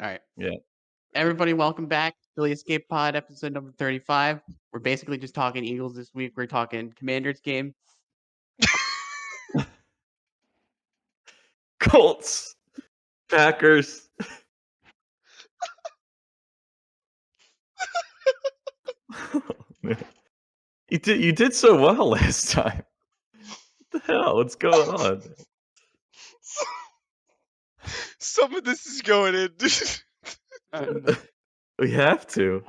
All right. Yeah. Everybody, welcome back. Philly Escape Pod, episode number 35. We're basically just talking Eagles this week. We're talking Commanders game. Colts, Packers. Oh, man. You did so well last time. What the hell? What's going on? Some of this is going in. We have to.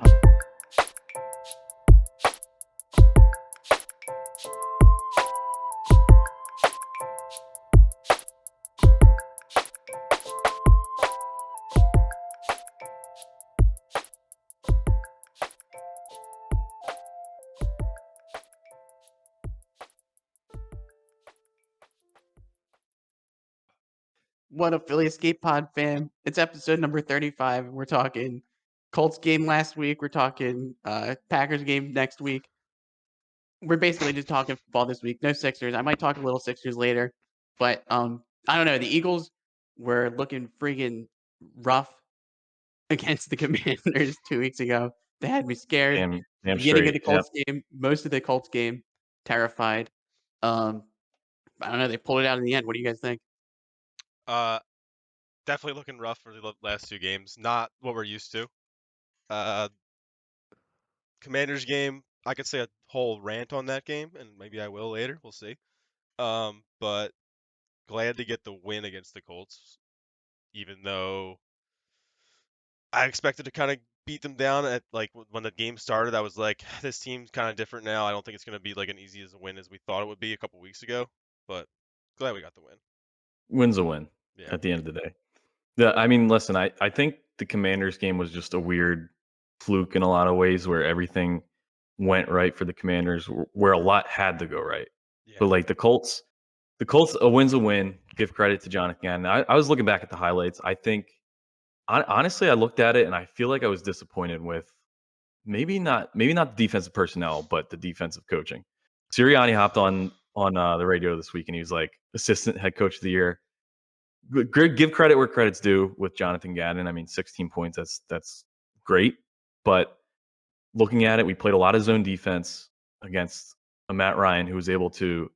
What up, Philly Escape Pod fam? It's episode number 35. We're talking Colts game last week. We're talking Packers game next week. We're basically just talking football this week. No Sixers. I might talk a little Sixers later. But I don't know. The Eagles were looking friggin' rough against the Commanders 2 weeks ago. They had me scared. Damn Beginning of straight. the Yep. Colts game, most of the Colts game, terrified. I don't know. They pulled it out in the end. What do you guys think? Definitely looking rough for the last two games. Not what we're used to. Commanders game, I could say a whole rant on that game, and maybe I will later. We'll see. But glad to get the win against the Colts, even though I expected to kind of beat them down at when the game started. I was like, this team's kind of different now. I don't think it's going to be like an easy as a win as we thought it would be a couple weeks ago. But glad we got the win. Win's a win Yeah. at the end of the day. Yeah, I mean, listen, I think the Commanders game was just a weird fluke in a lot of ways where everything went right for the Commanders, where a lot had to go right. Yeah. But like the Colts, a win's a win. Give credit to Jonathan Gannon. I was looking back at the highlights. I think, honestly, I looked at it and I feel like I was disappointed with maybe not the defensive personnel, but the defensive coaching. Sirianni hopped on the radio this week and he was like, assistant head coach of the year. Give credit where credit's due with Jonathan Gannon. I mean, 16 points, that's great. But looking at it, we played a lot of zone defense against a Matt Ryan who was able to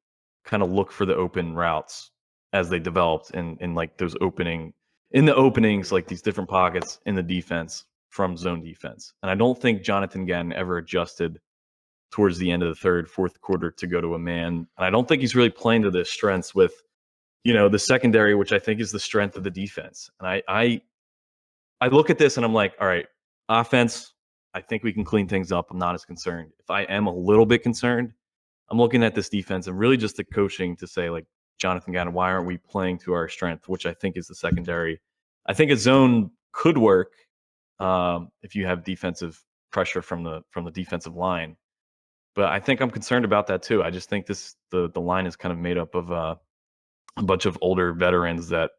kind of look for the open routes as they developed in like those openings, like these different pockets in the defense from zone defense. And I don't think Jonathan Gannon ever adjusted towards the end of the third, fourth quarter to go to a man. And I don't think he's really playing to their strengths with, the secondary, which I think is the strength of the defense. And I look at this and I'm like, all right, offense, I think we can clean things up. I'm not as concerned. If I am a little bit concerned, I'm looking at this defense and really just the coaching to say, like, Jonathan Gannon, why aren't we playing to our strength, which I think is the secondary. I think a zone could work if you have defensive pressure from the defensive line. But I think I'm concerned about that too. I just think the line is kind of made up of a bunch of older veterans that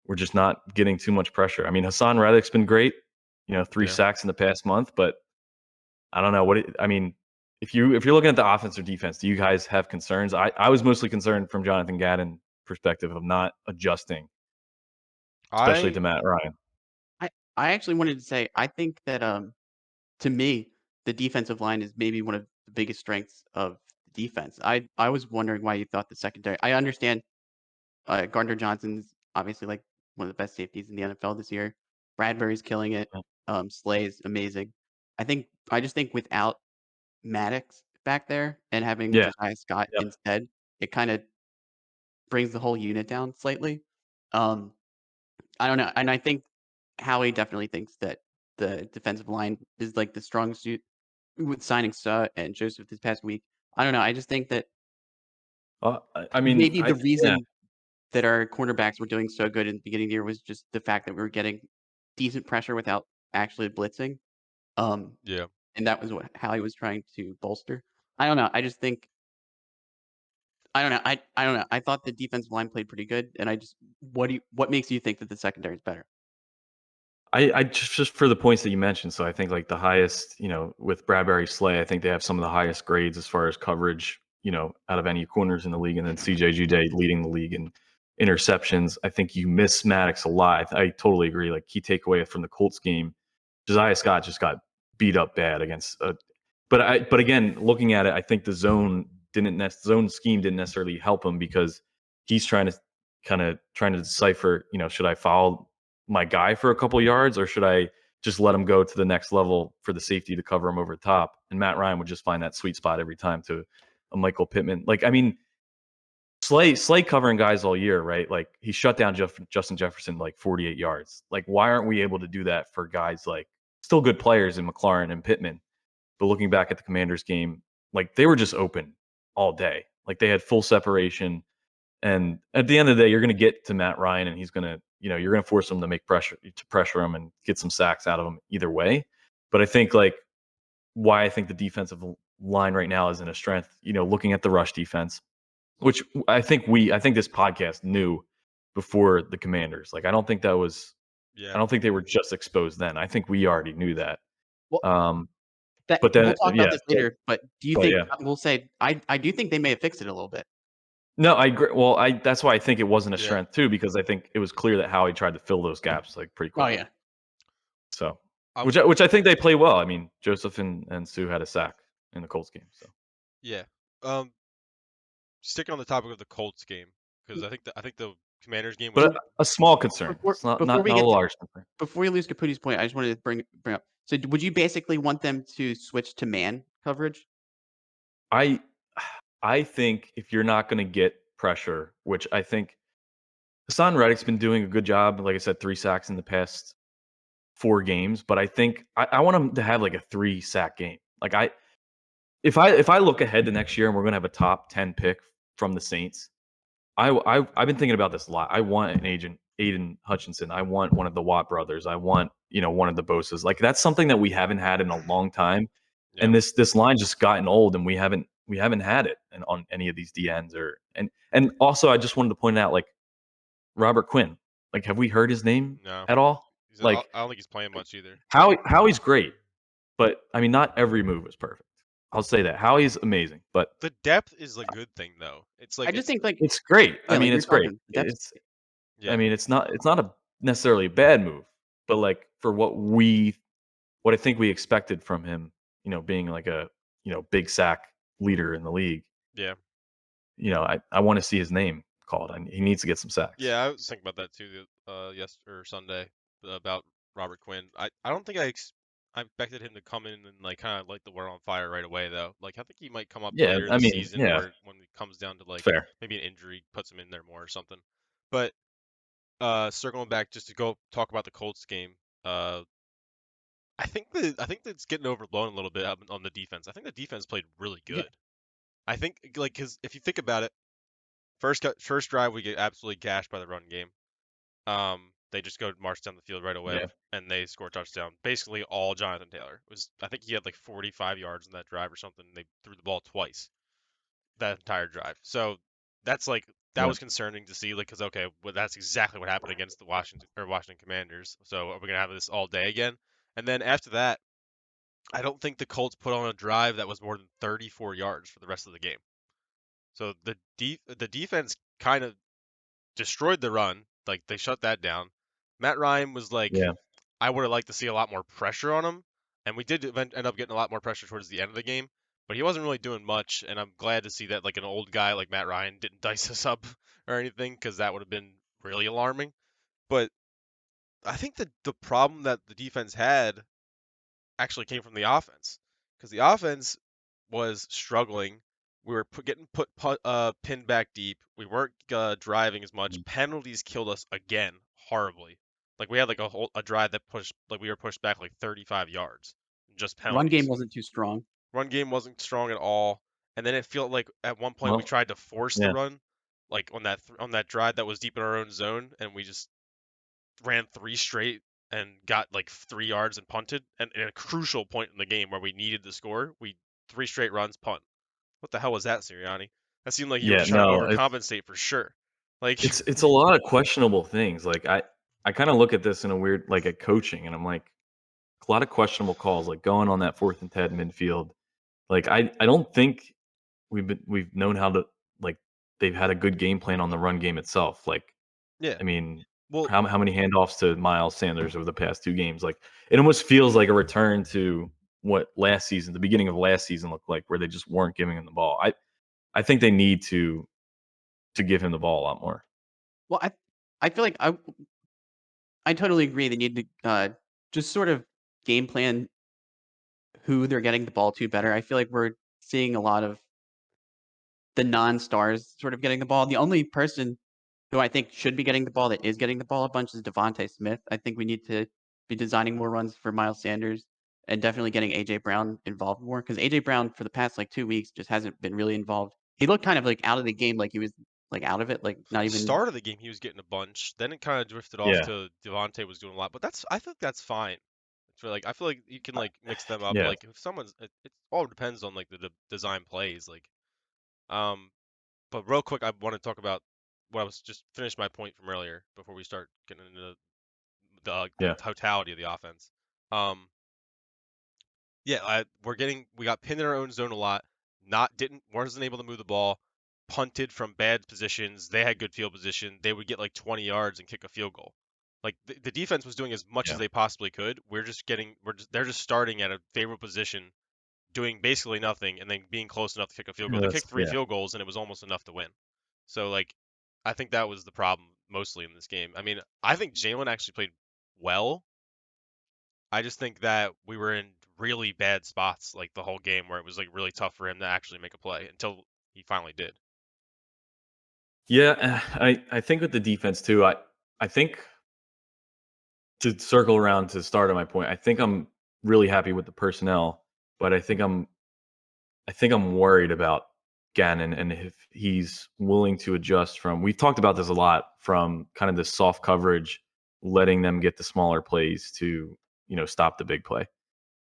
we're just not getting too much pressure. I mean, Hassan Reddick's been great, 3 sacks in the past month, but I don't know if you're looking at the offense or defense, do you guys have concerns? I was mostly concerned from Jonathan Gannon perspective of not adjusting, especially to Matt Ryan. I actually wanted to say I think that to me the defensive line is maybe one of the biggest strengths of the defense. I was wondering why you thought the secondary. I understand Gardner Johnson's obviously like one of the best safeties in the NFL this year. Bradbury's killing it. Slay's amazing. I just think without Maddox back there and having Yeah. Josiah Scott Yep. instead, it kind of brings the whole unit down slightly. I don't know, and I think Howie definitely thinks that the defensive line is like the strong suit with signing Suh and Joseph this past week. I don't know. I just think that I mean, maybe the yeah. reason that our cornerbacks were doing so good in the beginning of the year was just the fact that we were getting decent pressure without actually blitzing. Yeah. And that was what Howie was trying to bolster. I don't know. I just think I don't know. I don't know. I thought the defensive line played pretty good, and what makes you think that the secondary is better? I just for the points that you mentioned. So I think like the highest, with Bradbury, Slay, I think they have some of the highest grades as far as coverage, out of any corners in the league. And then CJ Day leading the league in interceptions. I think you miss Maddox a lot. I totally agree. Like, key takeaway from the Colts game, Josiah Scott just got beat up bad against but again, looking at it, I think the zone scheme didn't necessarily help him, because he's trying to decipher, should I follow my guy for a couple yards, or should I just let him go to the next level for the safety to cover him over the top? And Matt Ryan would just find that sweet spot every time to a Michael Pittman. Like, I mean, Slay covering guys all year, right? Like, he shut down Justin Jefferson like 48 yards. Like, why aren't we able to do that for guys like still good players in McLaurin and Pittman? But looking back at the Commanders game, like, they were just open all day. Like, they had full separation. And at the end of the day, you're going to get to Matt Ryan, and he's going to, you're going to force him to pressure him and get some sacks out of him either way. But I think, like, why I think the defensive line right now isn't a strength, looking at the rush defense, which I think this podcast knew before the Commanders. Like, I don't think they were just exposed then. I think we already knew that. Well, But then, we'll talk about this later. But do you think? yeah. We'll say I do think they may have fixed it a little bit. No, I agree. Well, that's why I think it wasn't a Yeah. strength too, because I think it was clear that Howie tried to fill those gaps like pretty Oh quickly. yeah. So, which I think they play well. I mean, Joseph and Sue had a sack in the Colts game. So Yeah. Sticking on the topic of the Colts game, because I think the Commanders game was. but a small concern. It's not a large concern. Before we lose Caputi's point, I just wanted to bring up. So, would you basically want them to switch to man coverage? I think if you're not going to get pressure, which I think Hassan Reddick's been doing a good job. Like I said, 3 sacks in the past 4 games, but I think I want him to have like a 3-sack game. Like, if I look ahead to next year and we're going to have a top 10 pick from the Saints, I've been thinking about this a lot. I want an Aiden Hutchinson. I want one of the Watt brothers. I want, one of the Bosas. Like, that's something that we haven't had in a long time. Yeah. And this line just gotten old, and we haven't had it on any of these DNs and also I just wanted to point out, like, Robert Quinn. Like, have we heard his name at all? I don't think he's playing much either. Howie's great, but I mean, not every move is perfect. I'll say that. Howie's amazing, but the depth is a good thing, though. It's like I just think, like, it's great. Yeah, I mean, like it's great. I mean, it's not necessarily a bad move, but like, for what I think we expected from him, being like a big sack leader in the league. Yeah. I want to see his name called. He needs to get some sacks. Yeah, I was thinking about that too. Yesterday or Sunday, about Robert Quinn. I don't think I expected him to come in and like kind of light the world on fire right away, though. Like, I think he might come up later in the season, where when it comes down to like Fair. maybe an injury puts him in there more or something. But circling back just to go talk about the Colts game, I think that's getting overblown a little bit on the defense. I think the defense played really good. Yeah. I think, like, because if you think about it, first drive we get absolutely gashed by the run game. They just go march down the field right away, and they score a touchdown. Basically all Jonathan Taylor. I think he had like 45 yards in that drive or something. They threw the ball twice that entire drive. So that's like was concerning to see, like, because that's exactly what happened against the Washington Commanders. So are we gonna have this all day again? And then after that, I don't think the Colts put on a drive that was more than 34 yards for the rest of the game. So the defense kind of destroyed the run. Like, they shut that down. Matt Ryan was like, I would have liked to see a lot more pressure on him, and we did end up getting a lot more pressure towards the end of the game, but he wasn't really doing much, and I'm glad to see that, like, an old guy like Matt Ryan didn't dice us up or anything, because that would have been really alarming. But I think that the problem that the defense had actually came from the offense, because the offense was struggling. We were getting pinned back deep. We weren't driving as much. Penalties killed us again horribly. Like, we had like a drive that we were pushed back like 35 yards. Just penalties. Run game wasn't too strong. Run game wasn't strong at all. And then it felt like at one point we tried to force the run, like on that drive that was deep in our own zone, and we just ran 3 straight and got like 3 yards and punted. And at a crucial point in the game where we needed the score, 3 straight runs, punt. What the hell was that, Sirianni? That seemed like you were trying to overcompensate for sure. Like, it's a lot of questionable things. Like, I kind of look at this in a weird, like, at coaching, and I'm like, a lot of questionable calls, like going on that 4th and 10 midfield. Like, I don't think we've known how to, like, they've had a good game plan on the run game itself. Like, Yeah. I mean, Well, how many handoffs to Miles Sanders over the past 2 games? Like, it almost feels like a return to what last season, the beginning of last season looked like, where they just weren't giving him the ball. I think they need to give him the ball a lot more. Well, I feel like I totally agree. They need to just sort of game plan who they're getting the ball to better. I feel like we're seeing a lot of the non-stars sort of getting the ball. The only person who I think should be getting the ball that is getting the ball a bunch is Devontae Smith. I think we need to be designing more runs for Miles Sanders and definitely getting A.J. Brown involved more because A.J. Brown for the past, like, 2 weeks just hasn't been really involved. He looked kind of, like, out of the game, like he was, like, out of it, like, not even. start of the game he was getting a bunch. Then it kind of drifted off Yeah. to Devontae was doing a lot, but I think that's fine. It's like I feel like you can Uh, like mix them up. yeah. Like if someone's, it all depends on like the design plays. Like um, but real quick, I want to talk about what I was just finish my point from earlier before we start getting into the Yeah. totality of the offense. Um, yeah, we got pinned in our own zone a lot. Wasn't able to move the ball. Punted from bad positions. They had good field position. They would get like 20 yards and kick a field goal. Like the defense was doing as much as Yeah. they possibly could. They're just starting at a favorable position, doing basically nothing, and then being close enough to kick a field goal. Yeah, They that's kicked three yeah. field goals, and it was almost enough to win. So like, I think that was the problem mostly in this game. I mean, I think Jalen actually played well. I just think that we were in really bad spots like the whole game where it was like really tough for him to actually make a play until he finally did. Yeah, I think with the defense too, I think to circle around to start on my point, I think I'm really happy with the personnel, but I think I'm worried about Gannon and if he's willing to adjust from. We've talked about this a lot from kind of the soft coverage, letting them get the smaller plays to stop the big play.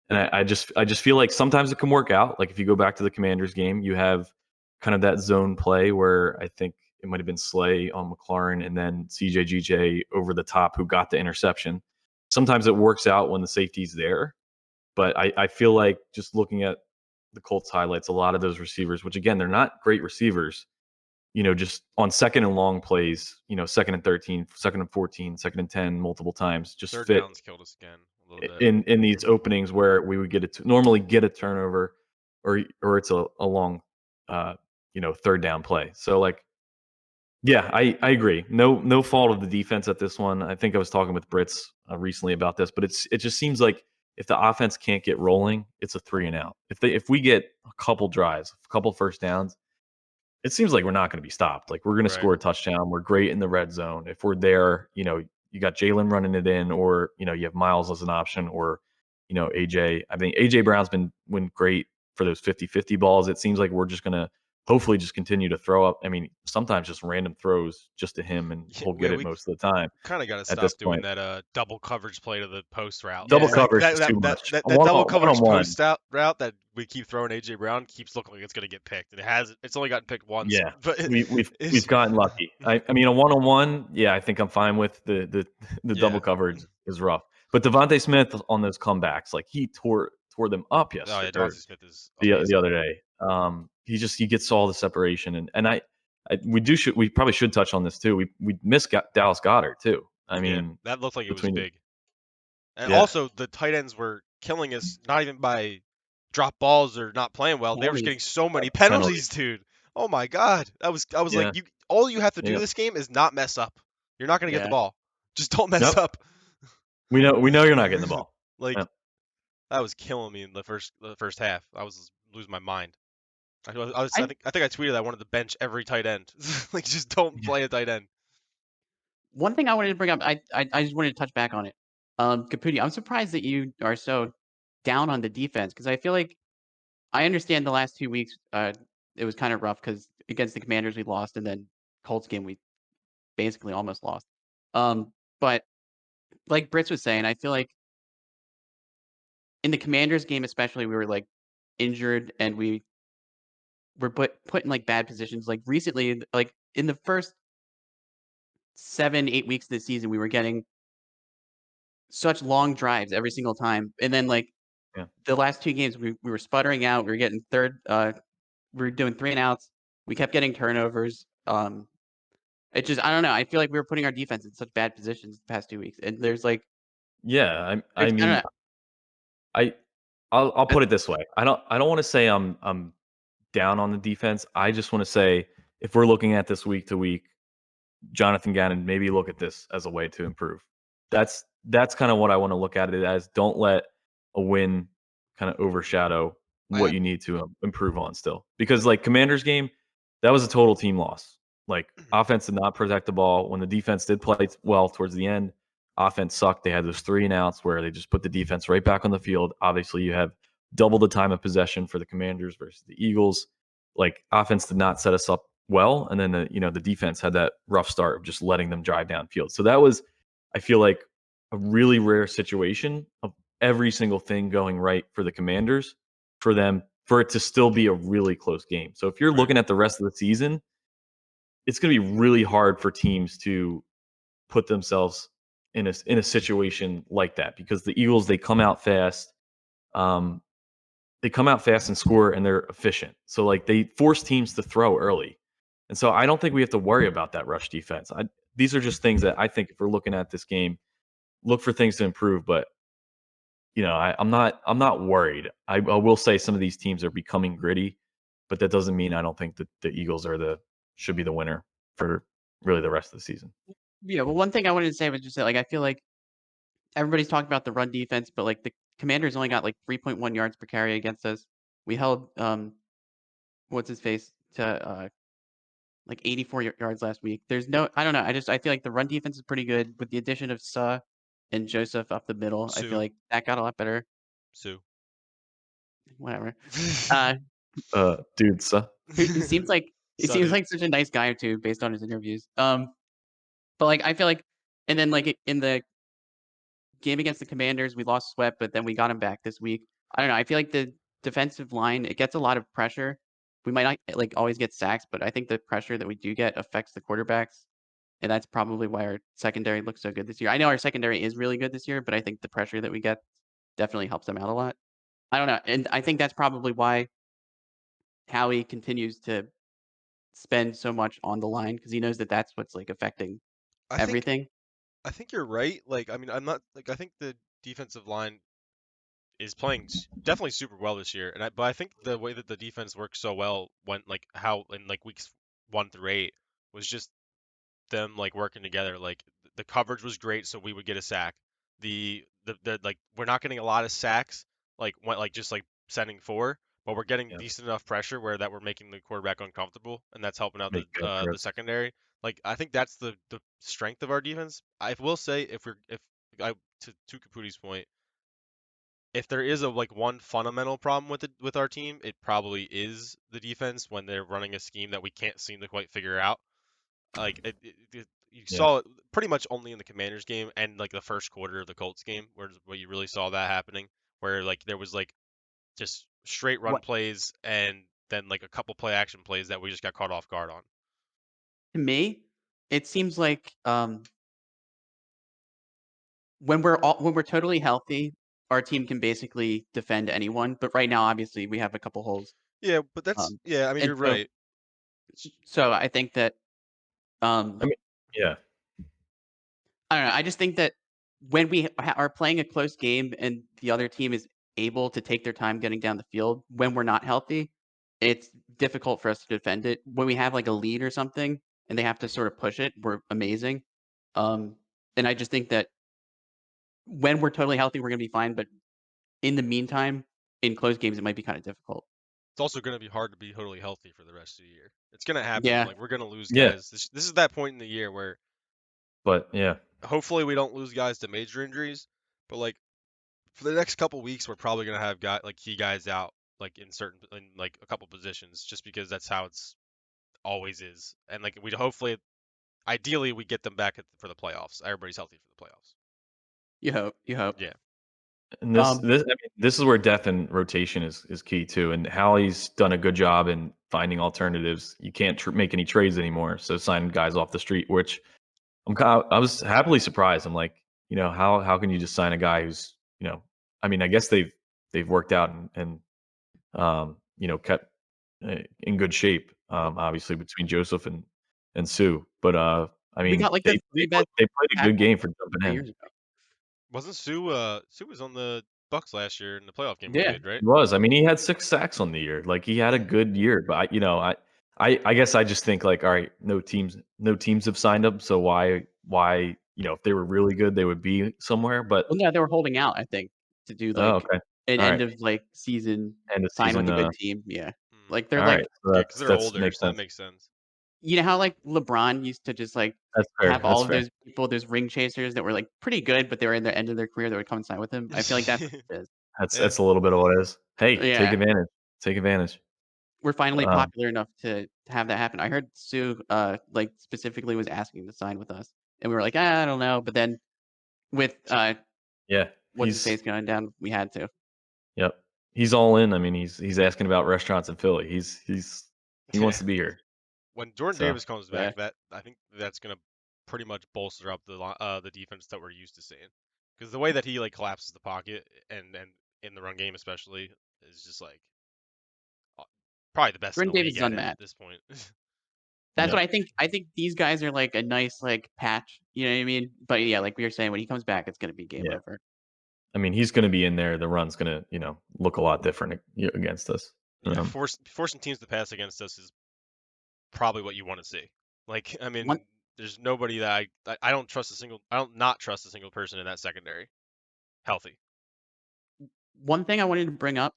And I just feel like sometimes it can work out. Like if you go back to the Commanders game, you have kind of that zone play where I think it might have been Slay on McLaurin and then CJGJ over the top who got the interception. Sometimes it works out when the safety's there, but I feel like just looking at the Colts highlights, a lot of those receivers, which again they're not great receivers, just on second and long plays, second and 13, second and 14, second and 10, multiple times, just Third fit downs killed us again a little bit. in these openings where we would normally get a turnover or it's a long third down play. So like yeah, I agree. No fault of the defense at this one. I think I was talking with Brits recently about this, but it just seems like if the offense can't get rolling, it's a 3 and out. If we get a couple drives, a couple first downs, it seems like we're not going to be stopped. Like we're going to Right. score a touchdown. We're great in the red zone. If we're there, you got Jalen running it in, or you have Miles as an option, or AJ. I think AJ Brown's been great for those 50-50 balls. It seems like we're just going to hopefully just continue to throw up. I mean, sometimes just random throws just to him, and Yeah, he'll get it we most of the time. kind of got to At this stop doing point, that double coverage play to the post route double because Yeah. like coverage is too much. A that one double on coverage one. post out route that we keep throwing AJ Brown keeps looking like it's gonna get picked, and it's only gotten picked once, Yeah, but we've it's gotten lucky. I mean, a one-on-one, yeah, I think I'm fine with the double yeah. coverage is rough. But Devontae Smith on those comebacks, like he tore them up Oh yeah, yesterday or Devontae Smith is the amazing. other day. He gets all the separation and we probably should touch on this too. We missed Dallas Goedert too. I Yeah, mean, that looked like it was between big. And yeah, also, the tight ends were killing us, not even by drop balls or not playing well. They were just getting Penalties. so many penalties. penalties, dude. Oh my God. I was like, Yeah, all you have to do yeah, this game is not mess up. You're not gonna get the Yeah. ball. Just don't mess yep. up. We know you're not getting the ball. Like Yep. that was killing me in the first half. I was losing my mind. I I think I tweeted I wanted to bench every tight end. Like just don't Yeah. play a tight end. One thing I wanted to bring up, I just wanted to touch back on it. Caputi, I'm surprised that you are so down on the defense because I feel like I understand the last 2 weeks, it was kind of rough because against the Commanders we lost, and then Colts game we basically almost lost. But like Brits was saying, I feel like in the Commanders game especially, we were like injured and we were put in like bad positions. Like recently, like in the first 7, 8 weeks of the season, we were getting such long drives every single time, and then like Yeah. the last 2 games, we were sputtering out. We were getting we were doing 3 and outs. We kept getting turnovers. It just I don't know. I feel like we were putting our defense in such bad positions the past 2 weeks, and Yeah, I there's I don't mean, know. I I'll Uh, put it this way. I don't wanna say I'm down on the defense. I just wanna say if we're looking at this week to week, Jonathan Gannon, maybe look at this as a way to improve. That's kind of what I want to look at it as. Don't let a win kind of overshadow I what you need to improve on still. Because like Commanders game, that was a total team loss. Like offense did not protect the ball. When the defense did play well towards the end, offense sucked. They had those 3 and outs where they just put the defense right back on the field. Obviously, you have double the time of possession for the Commanders versus the Eagles. Like offense did not set us up well, and then the defense had that rough start of just letting them drive downfield. So that was, I feel like, a really rare situation of every single thing going right for the Commanders for it to still be a really close game. So if you're right. looking at the rest of the season, it's going to be really hard for teams to put themselves in a situation like that because the Eagles they come out fast. Um, they come out fast and score and they're efficient. So like they force teams to throw early. And so I don't think we have to worry about that rush defense. These are just things that I think if we're looking at this game, look for things to improve. But I'm not worried. I will say some of these teams are becoming gritty, but that doesn't mean I don't think that the Eagles should be the winner for really the rest of the season. Yeah, well, one thing I wanted to say was just that, like, I feel like everybody's talking about the run defense, but, like, the Commanders only got, like, 3.1 yards per carry against us. We held, what's his face to, like, 84 yards last week. There's no I don't know, I feel like the run defense is pretty good with the addition of Suh and Joseph up the middle. I feel Sue. like that got a lot better. Sue. Whatever. Uh, Dude, so he seems like he So, seems dude. like such a nice guy too based on his interviews. But, like, I feel like and then, like, in the game against the Commanders, we lost Sweat, but then we got him back this week. I don't know, I feel like the defensive line, it gets a lot of pressure. We might not, like, always get sacks, but I think the pressure that we do get affects the quarterbacks, and that's probably why our secondary looks so good this year. I know our secondary is really good this year, but I think the pressure that we get definitely helps them out a lot. I don't know, and I think that's probably why Howie continues to spend so much on the line because he knows that that's what's, like, affecting I think everything. I think you're right. Like, I mean, I'm not like I think the defensive line is playing definitely super well this year, but I think the way that the defense worked so well when like how in like weeks 1 through 8 was just them like working together. Like the coverage was great, so we would get a sack. The like we're not getting a lot of sacks, like just like sending four, but we're getting yeah, decent enough pressure where that we're making the quarterback uncomfortable, and that's helping out make the trips. secondary. Like I think that's the strength of our defense. I will say if I to Caputi's point, if there is a like one fundamental problem with our team, it probably is the defense when they're running a scheme that we can't seem to quite figure out. Like you Yeah, saw it pretty much only in the Commanders game and like the first quarter of the Colts game, where you really saw that happening, where like there was like just straight run What plays and then like a couple play action plays that we just got caught off guard on. to me, it seems like, when we're totally healthy, our team can basically defend anyone, but right now, obviously, we have a couple holes. Yeah, but that's Um, yeah. I mean, and you're right. so I think that, um, I mean, yeah, I don't know, I just think that when we are playing a close game and the other team is able to take their time getting down the field, when we're not healthy, it's difficult for us to defend it. When we have, like, a lead or something and they have to sort of push it, we're amazing. Um, and I just think that when we're totally healthy, we're gonna be fine, but in the meantime, in close games, it might be kinda difficult. It's also going to be hard to be totally healthy for the rest of the year. It's going to happen. Yeah, Like we're going to lose yeah, guys. This is that point in the year where but yeah, hopefully we don't lose guys to major injuries, but like for the next couple weeks, we're probably gonna have key guys out, like in like a couple positions, just because that's how it's always is. And like we hopefully, ideally, we get them back for the playoffs. Everybody's healthy for the playoffs. you hope. Yeah, and this Um, this I mean, this is where depth and rotation is key too. And Howie's done a good job in finding alternatives. You can't make any trades anymore, so signing guys off the street, which I was happily surprised. I'm like, how can you just sign a guy who's, I mean, I guess they've worked out and kept in good shape. Obviously between Joseph and and Sue. But I We mean, got like the they 3 best they played a good tackles game for jumping 3 in. years ago. Wasn't Sue was on the Bucks last year in the playoff game we Yeah. played, right? He was. I mean, he had 6 sacks on the year. Like, he had a good year, but I guess I just think, like, all right, no teams have signed him, so why, if they were really good, they would be somewhere, but Well, no, they were holding out, I think, to do, oh, like, okay. an All right. end of, like, season End of sign with season, a good team, yeah. Mm. Like, they're all right. like So Yeah, because they're that's older, makes so that sense. makes sense. you know how, like, LeBron used to just, like, That's fair, have all that's of fair. those people, those ring chasers that were, like, pretty good, but they were in the end of their career that would come and sign with him? I feel like that's what it is. That's Yeah. that's a little bit of what it is. Hey, take Yeah. advantage. Take advantage. We're finally Um, popular enough to have that happen. I heard Sue, like, specifically was asking to sign with us, and we were like, "Ah, I don't know," but then with, yeah, what's his face going down, we had to. yep. He's all in. I mean, he's asking about restaurants in Philly. He wants Yeah. to be here. When Jordan So, Davis comes Yeah. back, I think that's gonna pretty much bolster up the defense that we're used to seeing. Because the way that he like collapses the pocket and in the run game especially is just like uh, probably the best in Jordan the Davis league is at it at unmatched. this point. That's yep. what I think. I think these guys are, like, a nice, like, patch, you know what I mean? But, yeah, like we were saying, when he comes back, it's gonna be game Yeah. over. I mean, he's gonna be in there. The run's gonna, look a lot different against us. Yeah, forcing teams to pass against us is probably what you want to see. Like, I One mean, there's nobody that I don't trust a single I don't not trust a single person in that secondary healthy. one thing I wanted to bring up,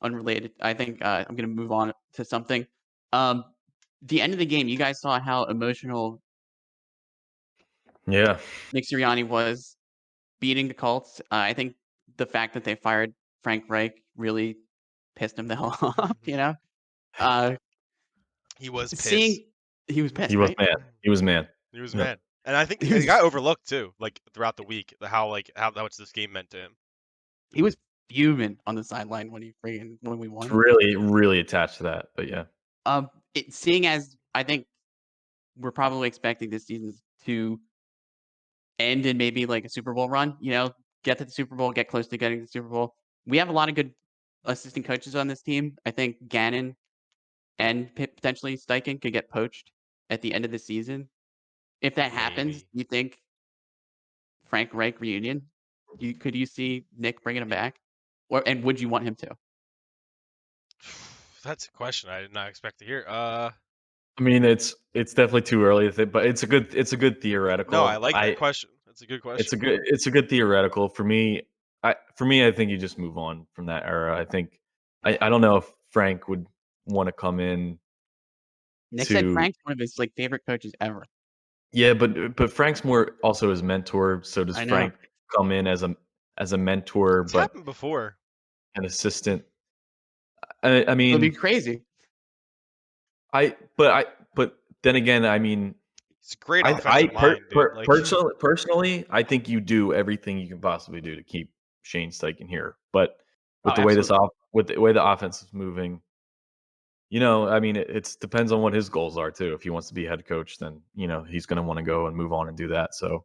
unrelated, I think, I'm gonna move on to something. Um, the end of the game, you guys saw how emotional Yeah. Nick Sirianni was beating the Colts. I think the fact that they fired Frank Reich really pissed him the hell off, you know? Uh, He was pissed. seeing he was He pissed, was right? mad. He was mad. He was Yep. mad, and I think He it got was overlooked too. Like throughout the week, how much this game meant to him. he was fuming on the sideline when we It's won. really, really attached to that. But yeah. Seeing as I think we're probably expecting this season to end in maybe like a Super Bowl run, you know, get to the Super Bowl, get close to getting to the Super Bowl. We have a lot of good assistant coaches on this team. I think Gannon and potentially Steichen could get poached at the end of the season. If that happens, Maybe. do you think Frank Reich reunion? Could you see Nick bringing him back, and would you want him to? That's a question I did not expect to hear. I mean, it's definitely too early to think, but it's a good No, I theoretical. like that question. That's a good It's question. a good theoretical for me. I think you just move on from that era. I think I don't know if Frank would want to come in Nick said to Frank's one of his like favorite coaches ever. yeah, but Frank's more also his mentor. So does I know. Frank come in as a mentor, It's but happened before. an assistant? I It'll be mean, crazy. but then again, I mean, He's a great I offensive mind, dude. Like, personally, I think you do everything you can possibly do to keep Shane Steichen here. But Oh, with the way this absolutely. off with the way the offense is moving, I mean, it's depends on what his goals are too. If he wants to be head coach, then he's going to want to go and move on and do that. So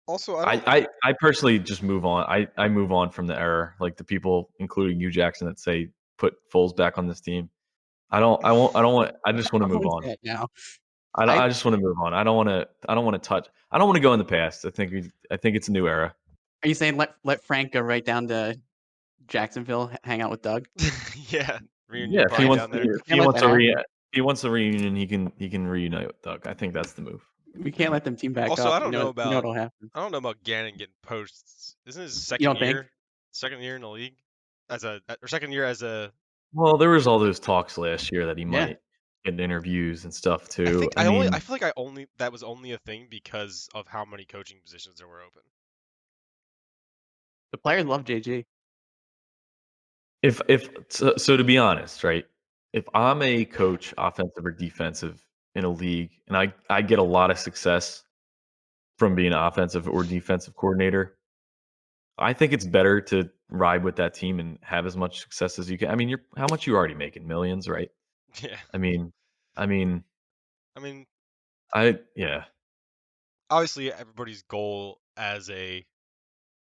also, I don't. I personally just move on. I move on from the error. Like the people, including you, Jackson, that say put Foles back on this team. I don't. I won't. I don't want. I just want to I'm move gonna on. say it now. I I I just wanna move on. I don't wanna touch I don't wanna go in the past. I think it's a new era. Are you saying let Frank go right down to Jacksonville, hang out with Doug? Yeah, Yeah, reunion if he party wants down to there. if We he can't let wants that a happen. reunion, he can reunite with Doug. I think that's the move. We can't let them team back Also, up. You know what'll happen. I don't know about Gannon getting posts. Isn't his You don't think? second year in the league, or second year as a? Well, there was all those talks last year that he Yeah. might get interviews and stuff too. I I mean, feel like I only that was only a thing because of how many coaching positions there were open. The players love JG. if so to be honest, right? If I'm a coach, offensive or defensive in a league, and I get a lot of success from being an offensive or defensive coordinator, I think it's better to ride with that team and have as much success as you can. I mean, you're how much you already making? Millions, right? Yeah, I mean I mean, I mean, yeah. obviously everybody's goal as a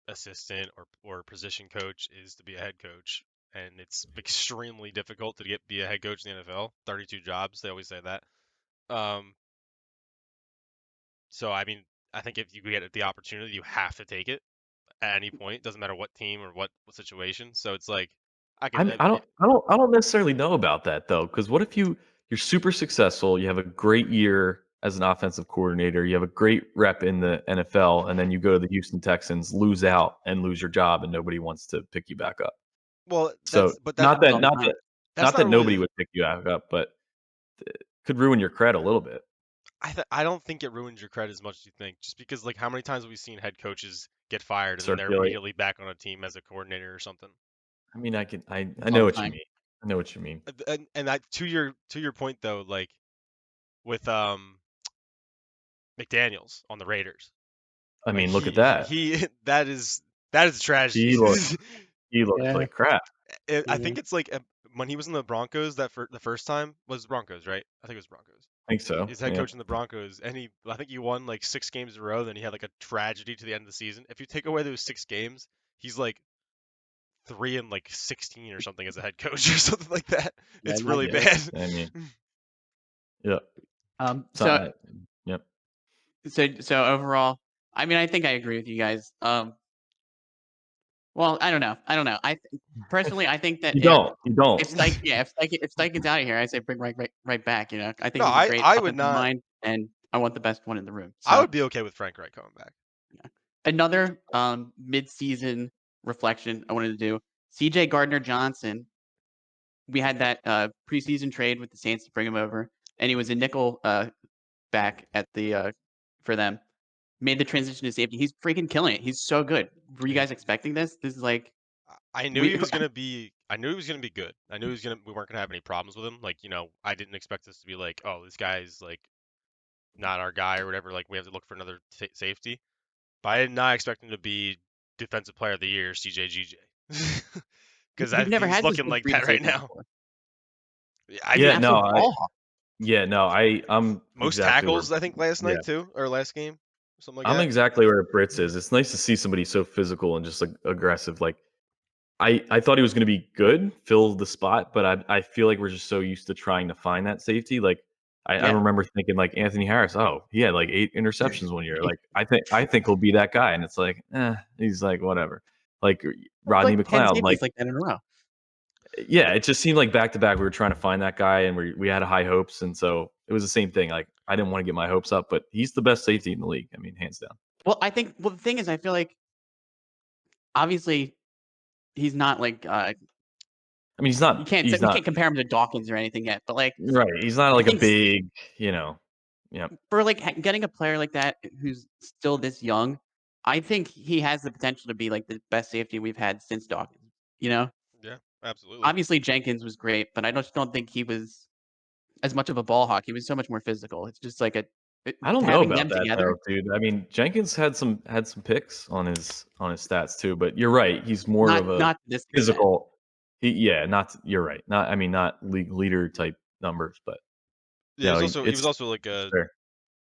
assistant or position coach is to be a head coach, and it's extremely difficult to be a head coach in the NFL. 32 jobs, they always say that. Um, So I mean, I think if you get the opportunity, you have to take it at any point. Doesn't matter what team or what situation. So it's like I could. I don't necessarily know about that though, because what if you're super successful, you have a great year as an offensive coordinator, you have a great rep in the NFL, and then you go to the Houston Texans, lose out, and lose your job, and nobody wants to pick you back up. Well, So that not Happens that all the not time. that that's not not that nobody really. would pick you back up, but it could ruin your cred a little bit. I don't think it ruins your credit as much as you think. Just because like how many times have we seen head coaches get fired and then they're Circulate. immediately back on a team as a coordinator or something. I mean, I Happens all know the what you time. mean. I know what you mean. And to your point though, like with McDaniels on the Raiders, I like mean, look at that. he that is tragedy. He looked he looked Yeah. like crap. I Yeah. think it's like when he was in the Broncos that for the first time was Broncos, right? I think it was Broncos. I think so. He's head Yeah. coach in the Broncos, and I think he won like 6 games in a row. Then he had like a tragedy to the end of the season. If you take away those 6 games, he's like 3-16 or something as a head coach or something like that. Yeah, It's not really Yeah. good. bad. I mean, yeah. So So yep. so overall, I mean, I think I agree with you guys. Well, I don't know. I don't know. Personally, I think that You don't. You don't. if Steichen out of here, I say bring right back. I think No, he's a great I would offensive not. mind, and I want the best one in the room. I So would be okay with Frank Reich coming back. yeah. Another mid-season reflection I wanted to do. C.J. Gardner Johnson. We had that preseason trade with the Saints to bring him over, and he was a nickel back at the for them. Made the transition to safety. He's freaking killing it. He's so good. Were you Yeah. guys expecting this? This is like I knew we he was gonna be. I knew he was gonna be good. I knew he was gonna. We weren't gonna have any problems with him. Like I didn't expect this to be like, oh, this guy's like not our guy or whatever. Like we have to look for another safety. But I did not expect him to be defensive player of the year, CJGJ, because we've never he's had this looking big like breed of that right safety now. before. I He's an Yeah, mean, no, absolute ball hawk. I'm most exactly where tackles I think last yeah. night too, or last game, something like I'm that. exactly where Brits is. It's nice to see somebody so physical and just like aggressive. Like I thought he was going to be good, fill the spot, but I feel like we're just so used to trying to find that safety. Like I Yeah. remember thinking like Anthony Harris. Oh, he had like 8 interceptions one year. Like I think he'll be that guy, and it's like, he's like whatever. Like Rodney Like 10 McLeod. Like safeties like that in a row. yeah, it just seemed like back to back we were trying to find that guy, and we had high hopes, and so it was the same thing. Like I didn't want to get my hopes up, but he's the best safety in the league. I mean, hands down. Well, the thing is, I feel like obviously he's not like I mean, he's we not can't compare him to Dawkins or anything yet, but like right. He's not I like a think big, you know. Yeah, for like getting a player like that who's still this young, I think he has the potential to be like the best safety we've had since Dawkins. You know, Yeah, absolutely. obviously Jenkins was great, but I just don't think he was as much of a ball hawk. He was so much more physical. It's just like I don't know having about them that together. though, dude. I mean, Jenkins had some picks on his stats too, but you're right. He's more Not of a not to this extent. physical. Yeah, not you're right. Not I mean, not league leader type numbers, but Yeah, no, he was also like it's a fair.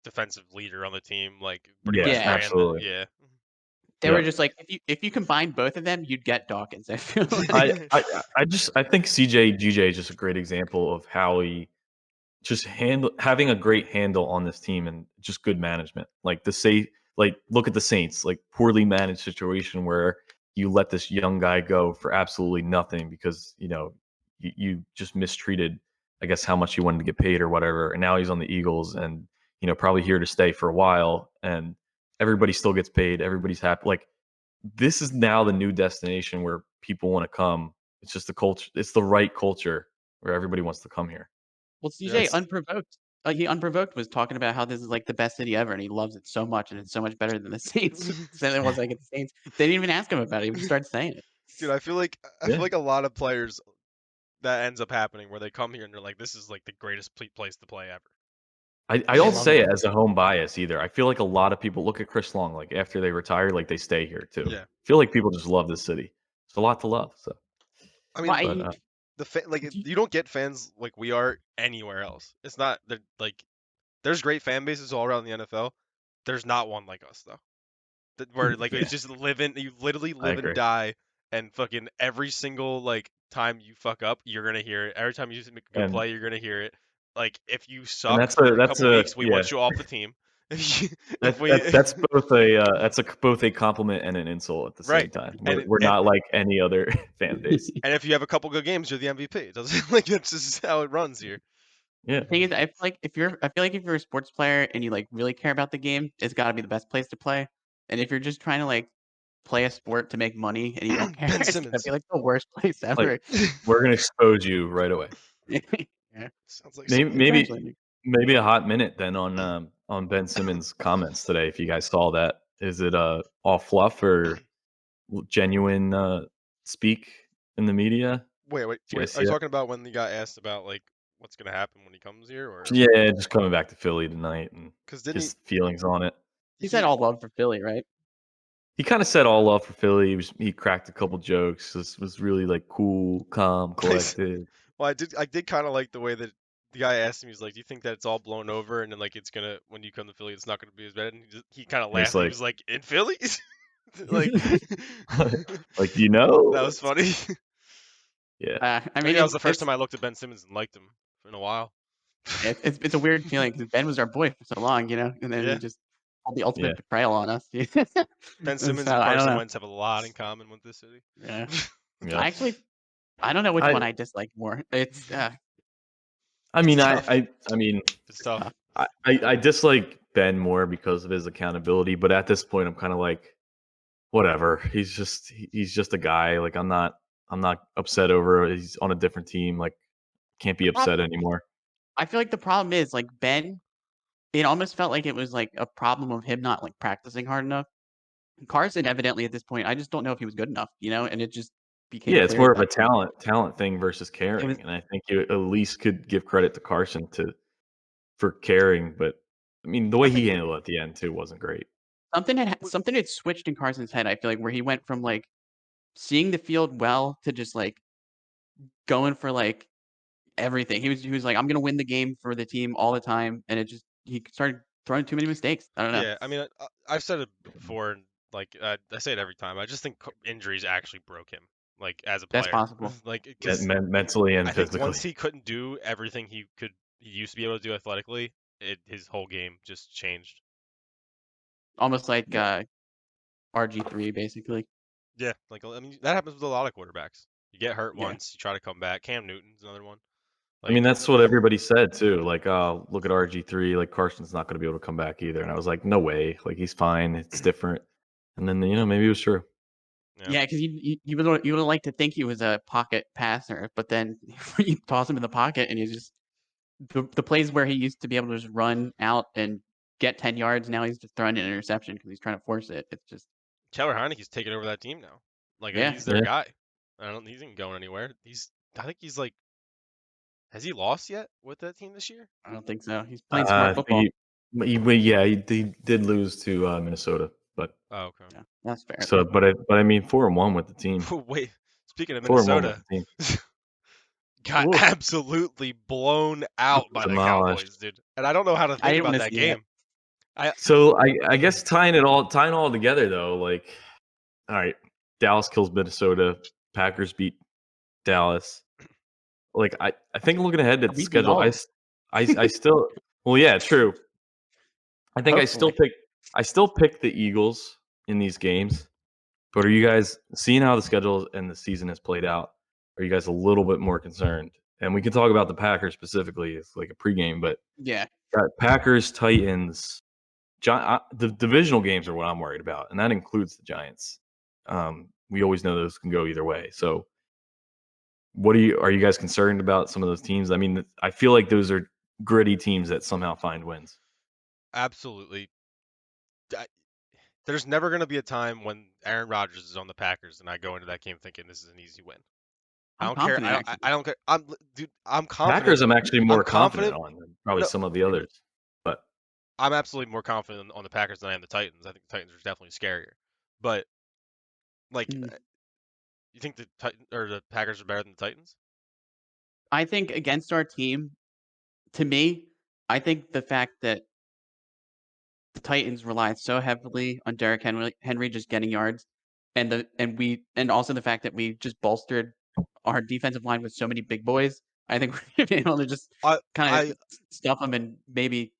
defensive leader on the team. Like pretty Yeah, much Yeah, ran the absolutely. yeah. they were Yep. just like if you combine both of them, you'd get Dawkins. I feel I like I I think CJ GJ is just a great example of how he just having a great handle on this team and just good management. Like look at the Saints, like poorly managed situation where you let this young guy go for absolutely nothing because you just mistreated, I guess, how much you wanted to get paid or whatever. And now he's on the Eagles and probably here to stay for a while. And everybody still gets paid. Everybody's happy. Like this is now the new destination where people want to come. It's just the culture. It's the right culture where everybody wants to come here. well, Yeah. CJ unprovoked. He unprovoked was talking about how this is like the best city ever, and he loves it so much, and it's so much better than the Saints than it was like at the Saints. They didn't even ask him about it; he just started saying it. Dude, I feel Yeah. like a lot of players that ends up happening where they come here and they're like, this is like the greatest place to play ever. I They don't love say it. it as a home bias either. I feel like a lot of people look at Chris Long, like after they retire, like they stay here too. Yeah. I feel like people just love this city. It's a lot to love. So, I Well, mean, but do you don't get fans like we are anywhere else. It's not like there's great fan bases all around the NFL. There's not one like us though. Where like yeah, it's just you literally I live and agree. die, and fucking every single like time you fuck up, you're gonna hear it. Every time you just make a good And play, you're gonna hear it. Like if you and suck that's for a a that's couple a weeks, we yeah. want you off the team. If we That's both a compliment and an insult at the same right, time. and We're not like any other fan base. if you have a couple good games, you're the MVP. It doesn't like it's just how it runs here. Yeah, The thing is, I feel like if you're a sports player and you like really care about the game, it's got to be the best place to play. And if you're just trying to like play a sport to make money and you don't care, Ben it's gonna Simmons be like the worst place like ever. we're gonna expose you right away. Yeah, sounds like Maybe someone. maybe essentially. maybe a hot minute then on Ben Simmons' comments today. If you guys saw that, is it all fluff or genuine speak in the media? Wait. Did you guys Are see you that? talking about when he got asked about like what's gonna happen when he comes here, or Yeah, just coming back to Philly tonight and because didn't his feelings on it. He said he all love for Philly, right? He kind of said all love for Philly. He cracked a couple jokes. Was really like cool, calm, Nice. collected. Well, I did kind of like the way that the guy asked him. He's like, "Do you think that it's all blown over, and then like it's gonna when you come to Philly, it's not gonna be as bad?" And he kind of And he's laughed. He like, was like, "In Philly?" Like like, you know, that was funny. yeah, I I mean, think that was the first it's time I looked at Ben Simmons and liked him in a while. it's a weird feeling because Ben was our boy for so long, and then he Yeah, just pulled the yeah, ultimate betrayal on us. Ben And Simmons so and I don't Carson know. Wentz have a lot in common with this city. Yeah, yeah. I actually I don't know which I, one I dislike more. I It's mean, tough. I mean, It's tough. Tough. I dislike Ben more because of his accountability, but at this point, I'm kind of like, whatever. He's just a guy. Like, I'm not upset over it. He's on a different team. Like, can't be The upset problem anymore. I feel like the problem is like Ben. It almost felt like it was like a problem of him not like practicing hard enough. Carson, evidently at this point, I just don't know if he was good enough, and it just became Yeah, it's clear more at of a that point. talent thing versus It was caring, and I think you at least could give credit to Carson for caring, but I mean, the I way think he handled it at the end too wasn't great. w- something had switched in Carson's head. I feel like where he went from like seeing the field well to just like going for like everything. He was like, I'm gonna win the game for the team all the time, and it just he started throwing too many mistakes. I don't know. yeah. I mean, I've said it before, and like I say it every time. I just think injuries actually broke him, like as a That's player, possible. like because Mentally and I think physically. once he couldn't do everything he used to be able to do athletically, his whole game just changed. Almost like Yeah. RG3 basically. Yeah, like I mean that happens with a lot of quarterbacks. You get hurt Yeah. once, you try to come back. Cam Newton's another one. I mean, Like that's what everybody said too. Like, oh, look at RG3. Like, Carson's not going to be able to come back either. And I was like, no way. Like, he's fine. It's different. And then maybe it was true. yeah, Yeah, because you would like to think he was a pocket passer, but then you toss him in the pocket and he's just the plays where he used to be able to just run out and get 10 yards, now he's just throwing an interception because he's trying to force it. It's just Taylor Heineke's taking over that team now. Like yeah, he's their Yeah. guy. I don't. He isn't going anywhere. I think he's like. Has he lost yet with that team this year? I don't think so. He's playing smart football. He did lose to Minnesota, but Oh, okay. Yeah, that's fair. so, but I mean, 4-1 with the team. Wait. Speaking of 4-1 with Minnesota, the team. got Ooh, absolutely blown out by the Demolished. Cowboys, dude. And I don't know how to I think didn't about wanna that see that. game. I So I guess tying all together though, like, all right, Dallas kills Minnesota, Packers beat Dallas. Like, I think looking ahead at the We beat schedule, all of 'em, I still, well, yeah, true. I think hopefully. I still pick the Eagles in these games. But are you guys seeing how the schedule and the season has played out? Are you guys a little bit more concerned? And we can talk about the Packers specifically. It's like a pregame, but Yeah, got Packers, Titans, the divisional games are what I'm worried about, and that includes the Giants. We always know those can go either way. So, are you guys concerned about some of those teams? I mean, I feel like those are gritty teams that somehow find wins. absolutely. I, there's never going to be a time when Aaron Rodgers is on the Packers and I go into that game thinking this is an easy win. I I'm don't care. confident actually. I don't care. Dude. I'm confident. Packers, I'm actually I'm more confident confident. on than probably No, some of the others. But I'm absolutely more confident on the Packers than I am the Titans. I think the Titans are definitely scarier. But like, Mm, you think the the Packers are better than the Titans? I think against our team, to me, I think the fact that the Titans relied so heavily on Derrick Henry just getting yards, and also the fact that we just bolstered our defensive line with so many big boys. I think we're gonna be able to just I kind of I stuff them and maybe.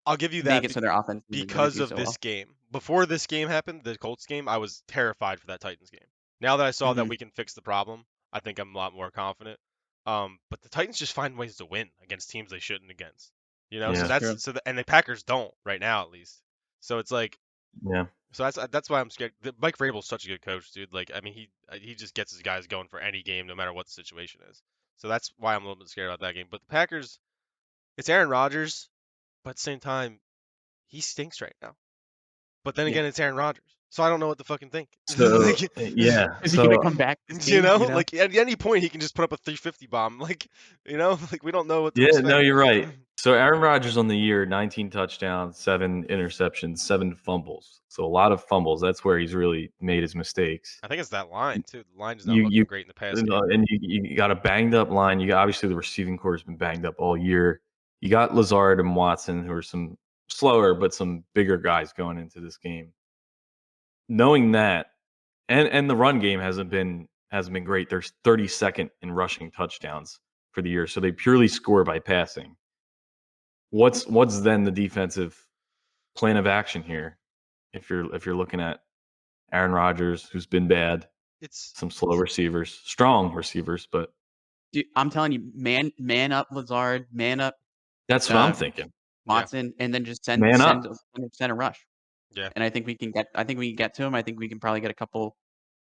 I'll give you make that it so their offense isn't gonna because do of so this well. game. Before this game happened, the Colts game, I was terrified for that Titans game. Now that I saw that Mhm. we can fix the problem, I think I'm a lot more confident. But the Titans just find ways to win against teams they shouldn't against. You know, so Yeah, It's true. and the Packers don't right now at least. So it's like yeah. so that's why I'm scared. Mike Vrabel's such a good coach, dude. Like I mean he just gets his guys going for any game no matter what the situation is. So that's why I'm a little bit scared about that game. But the Packers, it's Aaron Rodgers, but at the same time, he stinks right now. But then Yeah. again, it's Aaron Rodgers, so I don't know what to fucking think. So Like, yeah, Is he gonna so come back this game, you know? like at any point he can just put up a 350 bomb. Like, like we don't know what to yeah, no, expect. you're right. So Aaron Rodgers on the year, 19 touchdowns, 7 interceptions, 7 fumbles. So a lot of fumbles. That's where he's really made his mistakes. I think it's that line too. The line is not You looking great in the pass game. and you got a banged up line. You got obviously the receiving core has been banged up all year. You got Lazard and Watson, who are some slower but some bigger guys going into this game. Knowing that, and the run game hasn't been great. There's 32nd in rushing touchdowns for the year, so they purely score by passing. What's then the defensive plan of action here? If you're looking at Aaron Rodgers, who's been bad, It's some slow receivers, strong receivers, but Dude, I'm telling you, man up Lazard, man up that's what I'm uh, thinking. yeah, Watson, and then just send Man send up. a 100% a rush. yeah. And I think we can get to him. I think we can probably get a couple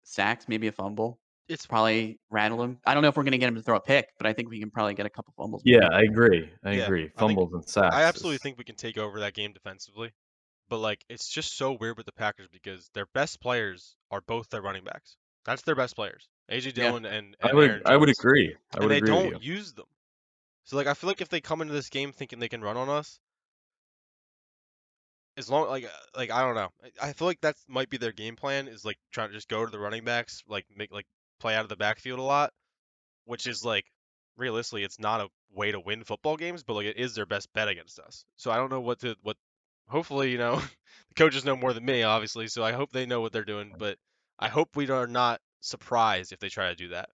sacks, maybe a fumble, It's probably rattle him. I don't know if we're gonna get him to throw a pick, but I think we can probably get a couple fumbles Yeah, maybe. I agree. I yeah. agree. I think Fumbles and I sacks absolutely is think we can take over that game defensively. But like it's just so weird with the Packers because their best players are both their running backs. That's their best players. AJ Yeah. Dillon and, I and would Aaron I would Jones. agree. I And would they agree with don't you. use them. So like I feel like if they come into this game thinking they can run on us, as long like I don't know. I feel like that might be their game plan is like trying to just go to the running backs, like make like play out of the backfield a lot, which is like realistically it's not a way to win football games, but like it is their best bet against us. So I don't know what hopefully, the coaches know more than me, obviously, so I hope they know what they're doing, but I hope we are not surprised if they try to do that,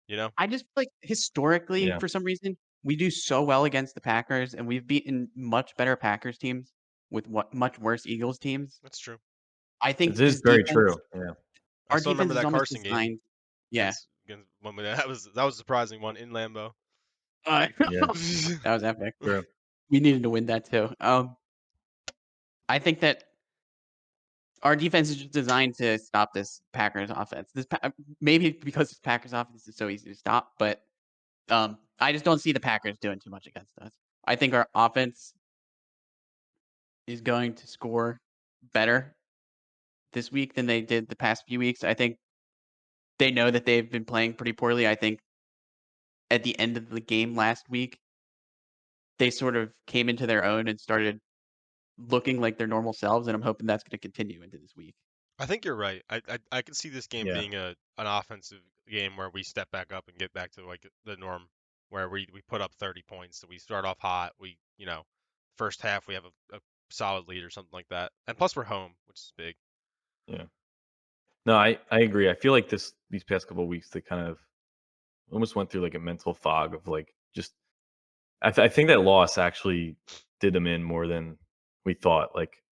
you know? I just feel like historically, Yeah. for some reason, we do so well against the Packers, and we've beaten much better Packers teams with what much worse Eagles teams. That's true. I It think is this very defense true. Yeah. I our still defense remember is that almost Carson game designed. Yeah. against when that was a surprising one in Lambeau. Yeah. That was epic. True. We needed to win that too. I think that our defense is just designed to stop this Packers offense. Maybe because this Packers offense is so easy to stop, but I just don't see the Packers doing too much against us. I think our offense is going to score better this week than they did the past few weeks. I think they know that they've been playing pretty poorly. I think at the end of the game last week, they sort of came into their own and started looking like their normal selves, and I'm hoping that's going to continue into this week. I think you're right. I could see this game Yeah. being an offensive game where we step back up and get back to like the norm where we put up 30 points. So we start off hot. First half we have a solid lead or something like that. And plus we're home, which is big. Yeah. No, I agree. I feel like these past couple of weeks they kind of almost went through like a mental fog of like just I think that loss actually did them in more than we thought. Like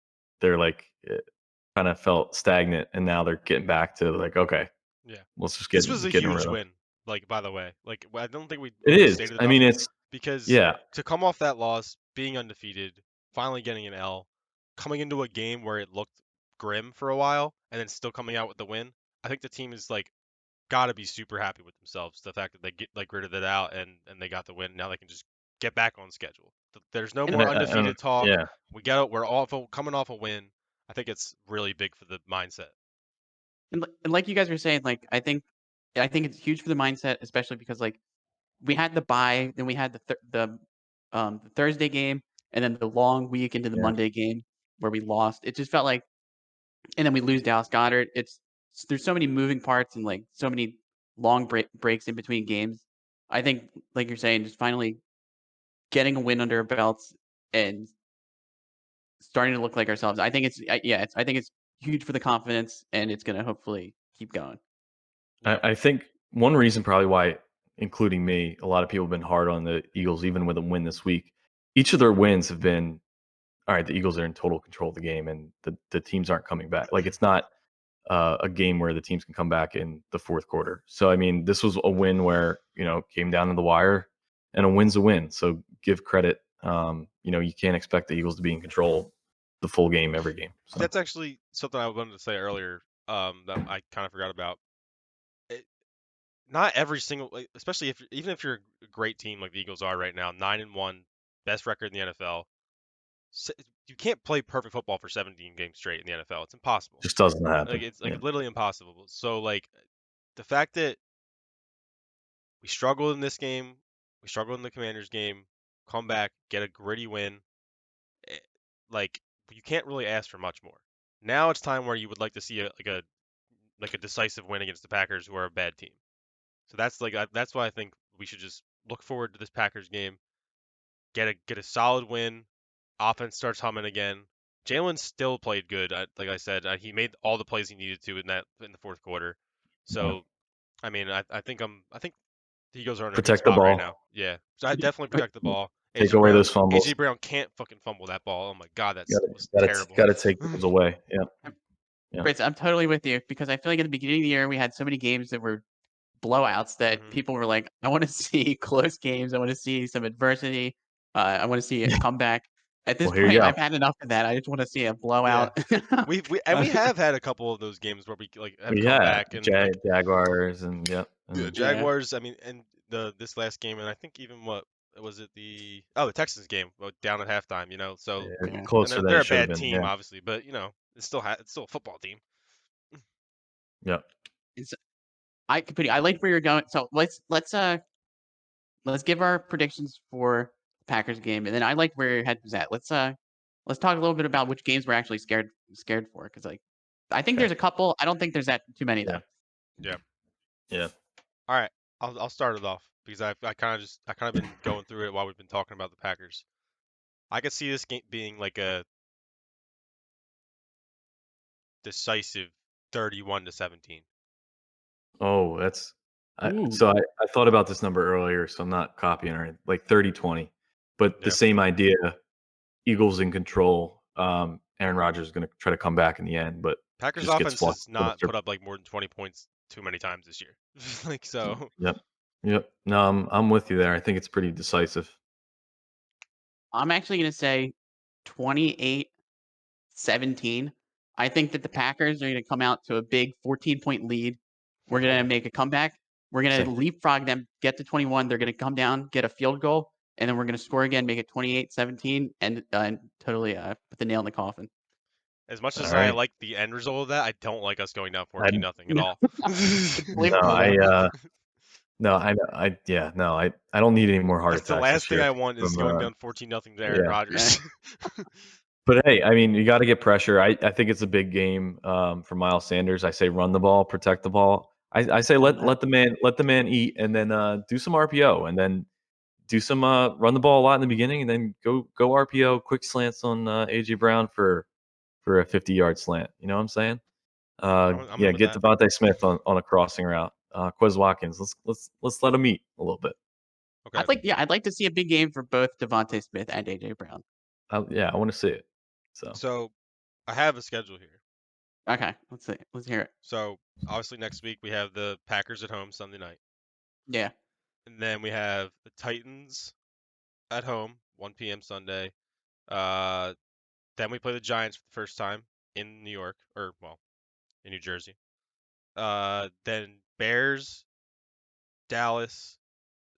they're like kind of felt stagnant, and now they're getting back to like okay, Yeah. let's just This was a get in a huge rhythm. win. Like by the way, like I don't think we It is. overstated I enough mean, it's because yeah, to come off that loss, being undefeated, finally getting an L, coming into a game where it looked grim for a while, and then still coming out with the win. I think the team is like got to be super happy with themselves. The fact that they get like gritted it out and they got the win. Now they can just get back on schedule. There's no And more I don't. undefeated talk. Yeah, We're coming off a win. I think it's really big for the mindset. and like you guys were saying, like I think it's huge for the mindset, especially because like we had the bye, then we had the Thursday game, and then the long week into the yeah. Monday game where we lost. It just felt like, and then we lose Dallas Goddard. There's so many moving parts and like so many long breaks in between games. I think, like you're saying, just finally getting a win under our belts and starting to look like ourselves. I think I think it's huge for the confidence, and it's going to hopefully keep going. Yeah. I think one reason probably why, including me, a lot of people have been hard on the Eagles, even with a win this week. Each of their wins have been all right, the Eagles are in total control of the game, and the teams aren't coming back. Like it's not a game where the teams can come back in the fourth quarter. So I mean, this was a win where came down to the wire, and a win's a win. So give credit. You can't expect the Eagles to be in control the full game every game. So That's actually something I wanted to say earlier. That I kind of forgot about. It, not every single, especially even if you're a great team like the Eagles are right now, 9-1, best record in the NFL. You can't play perfect football for 17 games straight in the NFL. It's impossible. just doesn't Like happen. it's like Yeah. literally impossible. So like the fact that we struggled in this game, we struggled in the Commanders game, come back, get a gritty win. eh, Like you can't really ask for much more. Now it's time where you would like to see a decisive win against the Packers, who are a bad team. So that's why I think we should just look forward to this Packers game, get a solid win. Offense starts humming again. Jalen still played good. Like I said, he made all the plays he needed to in the fourth quarter. Yeah. So I mean, I think the Eagles are in a good Protect the spot right ball. now. Yeah, so I definitely protect the ball. Take AJ away Brown, those fumbles. AJ Brown can't fucking fumble that ball. Oh my God, that Got was to terrible. got to take those away. Yeah. Yeah. Fritz, I'm totally with you because I feel like at the beginning of the year we had so many games that were blowouts that hmm people were like, "I want to see close games. I want to see some adversity. I want to see a comeback." At this Well, here you point, go. I've had enough of that. I just want to see a Yeah, blowout. we have had a couple of those games where we like have come Yeah, back and like Jaguars and the and Yeah, Jaguars. I mean, and this last game, and I think even what was it the Texans game, down at halftime. So yeah. and closer than they're it a should have bad been. team, Yeah. obviously, but it's still a football team. Yeah. It's I like where you're going. So let's give our predictions for the Packers game, and then I like where your head was at. Let's talk a little bit about which games we're actually scared for, because like I think Okay. there's a couple. I don't think there's that too many Yeah. though. Yeah. Yeah. All right, I'll start it off because I kind of been going through it while we've been talking about the Packers. I could see this game being like a decisive 31-17. Oh, that's Ooh, I thought about this number earlier, so I'm not copying it. Like 30-20. But the Yeah. same idea, Eagles in control. Aaron Rodgers is going to try to come back in the end, but Packers just gets offense flushed has with not put up like more than 20 points too many times this year. Like so, Yep. Yep. No, I'm with you there. I think it's pretty decisive. I'm actually gonna say 28-17. I think that the Packers are gonna come out to a big 14-point lead. We're gonna make a comeback. We're gonna Same. leapfrog them, get to 21. They're gonna come down, get a field goal, and then we're gonna score again, make it 28-17, and totally put the nail in the coffin. as much All as I right. like the end result of that, I don't like us going down I 14-0 at No, all. it's no, believable though. no, yeah, no, I don't need any more heart That's the attacks last this thing year I want is from going down 14-0 to Aaron yeah. Yeah. Rodgers. But hey, I mean, you got to get pressure. I think it's a big game for Miles Sanders. I say run the ball, protect the ball. I say Love let that. the man eat, and then do some RPO, and then do some run the ball a lot in the beginning, and then go RPO, quick slants on AJ Brown for a 50-yard slant. You know what I'm saying? I'm Yeah, in with get that. Devontae Smith on a crossing route. Quez Watkins, let's let him eat a little bit. Okay, I'd like to see a big game for both Devontae Smith and AJ Brown. Yeah, I want to see it. So so I have a schedule here. Okay, let's see. Let's hear it. So obviously next week we have the Packers at home Sunday night, Yeah. and then we have the Titans at home 1 p.m. Sunday. Uh, then we play the Giants for the first time in New York, or well, in New Jersey. Then Bears, Dallas,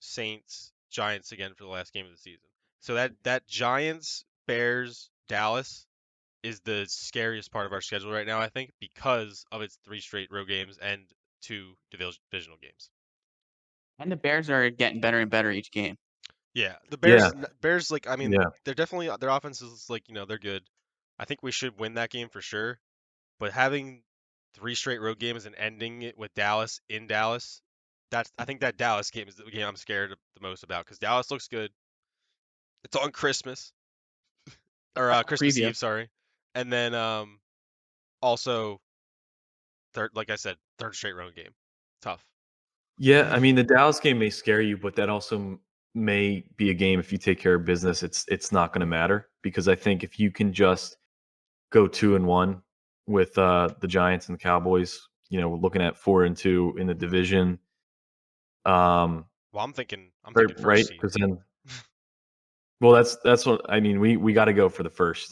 Saints, Giants again for the last game of the season. So that Giants, Bears, Dallas is the scariest part of our schedule right now, I think, because of its 3 straight road games and 2 divisional games. And the Bears are getting better and better each game. Yeah, the yeah, Bears, like I mean, yeah. they're definitely their offense is like they're good. I think we should win that game for sure. But having 3 straight road games and ending it with Dallas in Dallas, I think that Dallas game is the game I'm scared the most about because Dallas looks good. It's on Christmas or Christmas Preview. Eve, sorry, and then also third, like I said, 3rd straight road game, tough. Yeah, I mean, the Dallas game may scare you, but that also may be a game if you take care of business, it's not going to matter because I think if you can just go 2-1 with the Giants and the Cowboys, we're looking at 4-2 in the division. Well, I'm thinking first Right? seed. Because then, well, that's what I mean. We got to go for the first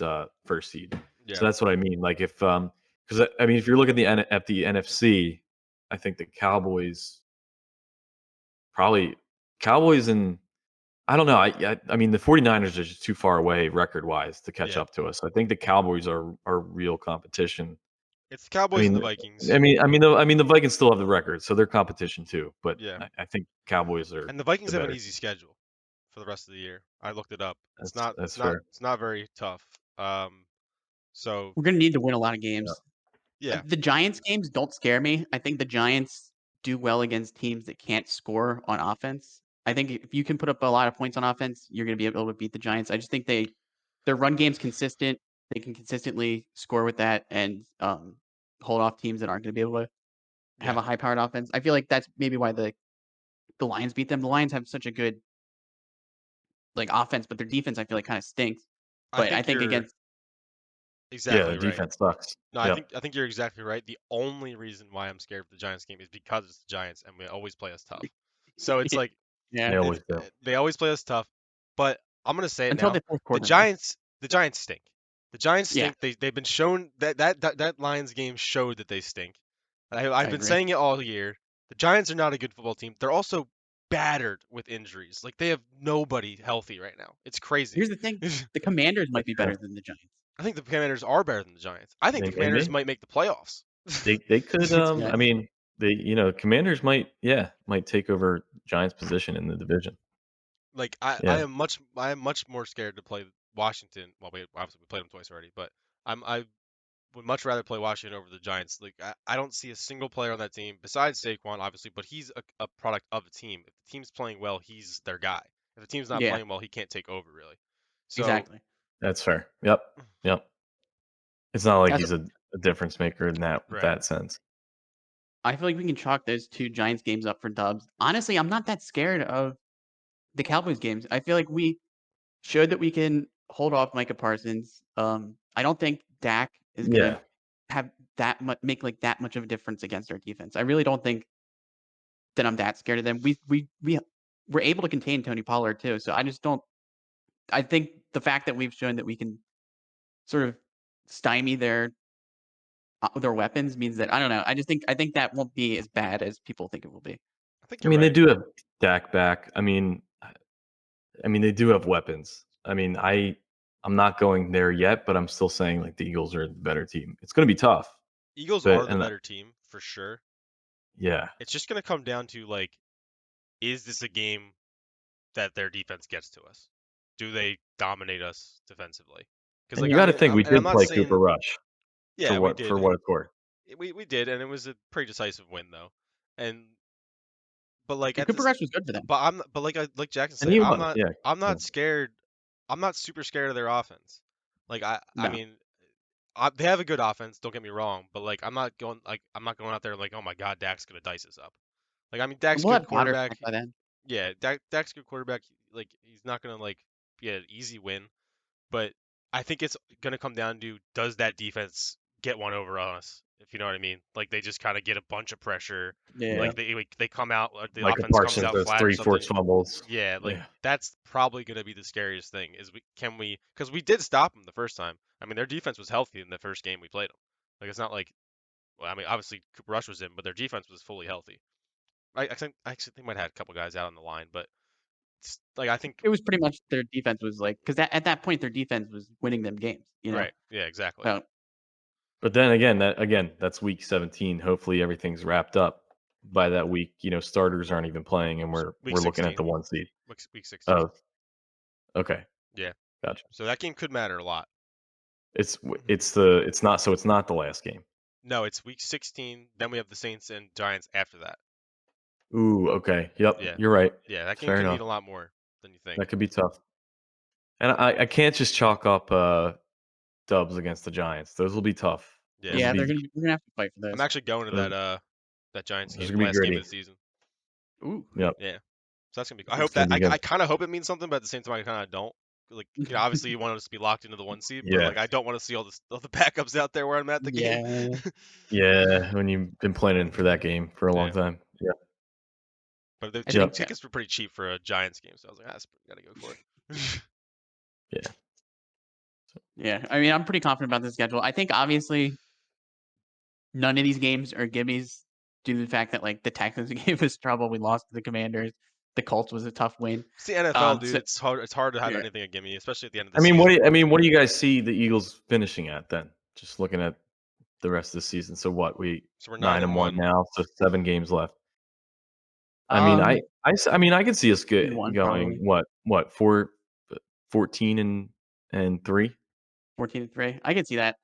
seed. Yeah, So that's what I mean. Like because I mean, if you're looking at the NFC, I think the probably Cowboys and I don't know. I mean, the 49ers are just too far away record-wise to catch yeah. up to us. I think the Cowboys are real competition. It's the I Cowboys and the mean Vikings. the Vikings still have the record, so they're competition too, but Yeah, I think Cowboys are and the Vikings the have an better. easy schedule for the rest of the year. I looked it up. It's That's not. It's that's not. fair. It's not very tough. So We're gonna need to win a lot of Yeah. games. yeah, The Giants games don't scare me. I think the Giants do well against teams that can't score on offense. I think if you can put up a lot of points on offense, you're gonna be able to beat the Giants. I just think their run game's consistent. They can consistently score with that and, hold off teams that aren't gonna be able to have yeah. a high-powered offense. I feel like that's maybe why the Lions beat them. The Lions have such a good, like, offense, but their defense, I feel like, kinda stinks. I But I think think you're against Yeah, the exactly right. defense sucks. No, I Yep. think I think you're exactly right. The only reason why I'm scared of the Giants game is because it's the Giants and we always play us tough. So it's like Yeah, They always do. they always play us tough. But I'm gonna say it until now. the 4th The quarter, though. Giants stink. The Giants Yeah, stink. They've been shown that Lions game showed that they stink. I've I been agree. saying it all year. The Giants are not a good football team. They're also battered with injuries. Like they have nobody healthy right now. It's crazy. Here's the thing, the Commanders might That's be fair. better than the Giants. I think the Commanders are better than the Giants. I think the They Commanders may. might make the playoffs. They could, Yeah. I mean, Commanders might take over Giants' position in the division. Like I Yeah. am much more scared to play Washington. Well, we obviously we played them twice already, but I would much rather play Washington over the Giants. Like I don't see a single player on that team besides Saquon, obviously, but he's a product of the team. If the team's playing well, he's their guy. If the team's not Yeah, playing well, he can't take over really. So exactly. That's fair. Yep. Yep. It's not like That's he's a difference maker in right, that sense. I feel like we can chalk those 2 Giants games up for dubs. Honestly, I'm not that scared of the Cowboys games. I feel like we showed that we can hold off Micah Parsons. I don't think Dak is gonna Yeah. have that much make, like, that much of a difference against our defense. I really don't think that I'm that scared of them. We were able to contain Tony Pollard too, so I just don't I think the fact that we've shown that we can sort of stymie their weapons means that I don't know, I think that won't be as bad as people think it will be. I think I you're mean, they right. do have Dak back. I mean, they do have weapons. I mean, I'm not going there yet, but I'm still saying like the Eagles are the better team. It's going to be tough, Eagles are but the better team for sure. yeah, It's just gonna come down to like, is this a game that their defense gets to us? Do they dominate us defensively? Because and like you I got to mean, think we I'm did not play Cooper saying Rush yeah we for did what it's worth. we did and it was a pretty decisive win though, and but like And at Cooper this Rush was good for them. but like Jackson And said he was, yeah, I'm yeah. not scared. I'm not super scared of their offense. Like I No. mean they have a good offense. Don't get me wrong, but like I'm not going out there like oh my god Dak's gonna dice us up. Like I mean Dak's a We'll good have Goddard quarterback. back by then. Yeah, Dak's a good quarterback. Like he's not gonna like be an easy win, but I think it's gonna come down to does that defense get one over on us, if you know what I mean? Like they just kind of get a bunch of pressure, Yeah. Yeah. like they come out, the Michael offense comes Parsons out those flat or three something. forced fumbles. Yeah, like Yeah. that's probably gonna be the scariest thing is we because we did stop them the first time. I mean their defense was healthy in the first game we played them. Like it's not like well, I mean obviously Cooper Rush was in, but their defense was fully healthy. I actually think might have had a couple guys out on the line, but like I think It was pretty much their defense was like because at that point, their defense was winning them games, you know? right, yeah, exactly. So, But then again, that's week 17. Hopefully everything's wrapped up by that week. Starters aren't even playing, and Week we're looking at 16. the 1 seed. Week 16. Oh, okay, Yeah. gotcha. So that game could matter a lot. It's Mhm. it's the it's not so it's not the last game. No, it's week 16. Then we have the Saints and Giants after that. Ooh, okay, yep, Yeah. you're right. Yeah, that game Fair could mean enough. a lot more than you think. That could be tough, and I can't just chalk up dubs against the Giants. Those will be tough. Yeah. Those will yeah, be we're gonna have to fight for I'm those. actually going to those, that Giants those are game, gonna be last game of gritty. the season. Ooh. Yep. Yeah. So that's gonna be. I It's hope gonna that be good. I kind of hope it means something, but at the same time, I kind of don't. Like, obviously, you want us to be locked into the 1 seed, but Yeah. like, I don't want to see all the backups out there where I'm at the game. Yeah. Yeah, when you've been planning for that game for a long Yeah. time. Yeah. But the I think that tickets were pretty cheap for a Giants game, so I was like, gotta go for it. yeah. I mean, I'm pretty confident about the schedule. I think obviously none of these games are gimmies due to the fact that like the Texans gave us trouble. We lost to the Commanders. The Colts was a tough win. It's the NFL, dude. So, It's hard to have yeah. anything a gimme, especially at the end of the I mean, season. what do you guys see the Eagles finishing at then? Just looking at the rest of the season. So what? So we're 9-1 9-1. now, so 7 games left. I mean, I mean, I could see us One going probably. what 14 and 3. 14-3. I can see that.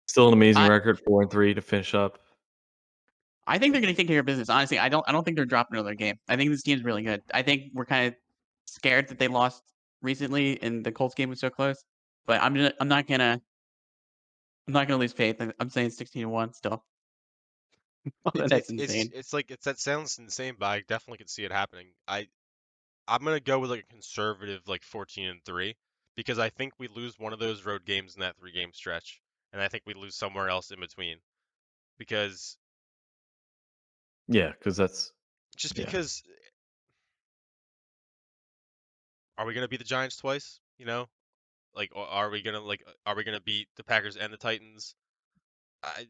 Still an amazing I record, 4-3 to finish up. I think they're going to take care of business. Honestly, I don't think they're dropping another game. I think this team's really good. I think we're kind of scared that they lost recently, and the Colts game was so close. But I'm not gonna lose faith. I'm saying 16-1 still. That's insane. That sounds insane, but I definitely could see it happening. I'm gonna go with like a conservative like 14-3 because I think we lose one of those road games in that 3-game stretch, and I think we lose somewhere else in between because Yeah, because that's just yeah. because are we gonna beat the Giants twice? You know, like are we gonna beat the Packers and the Titans?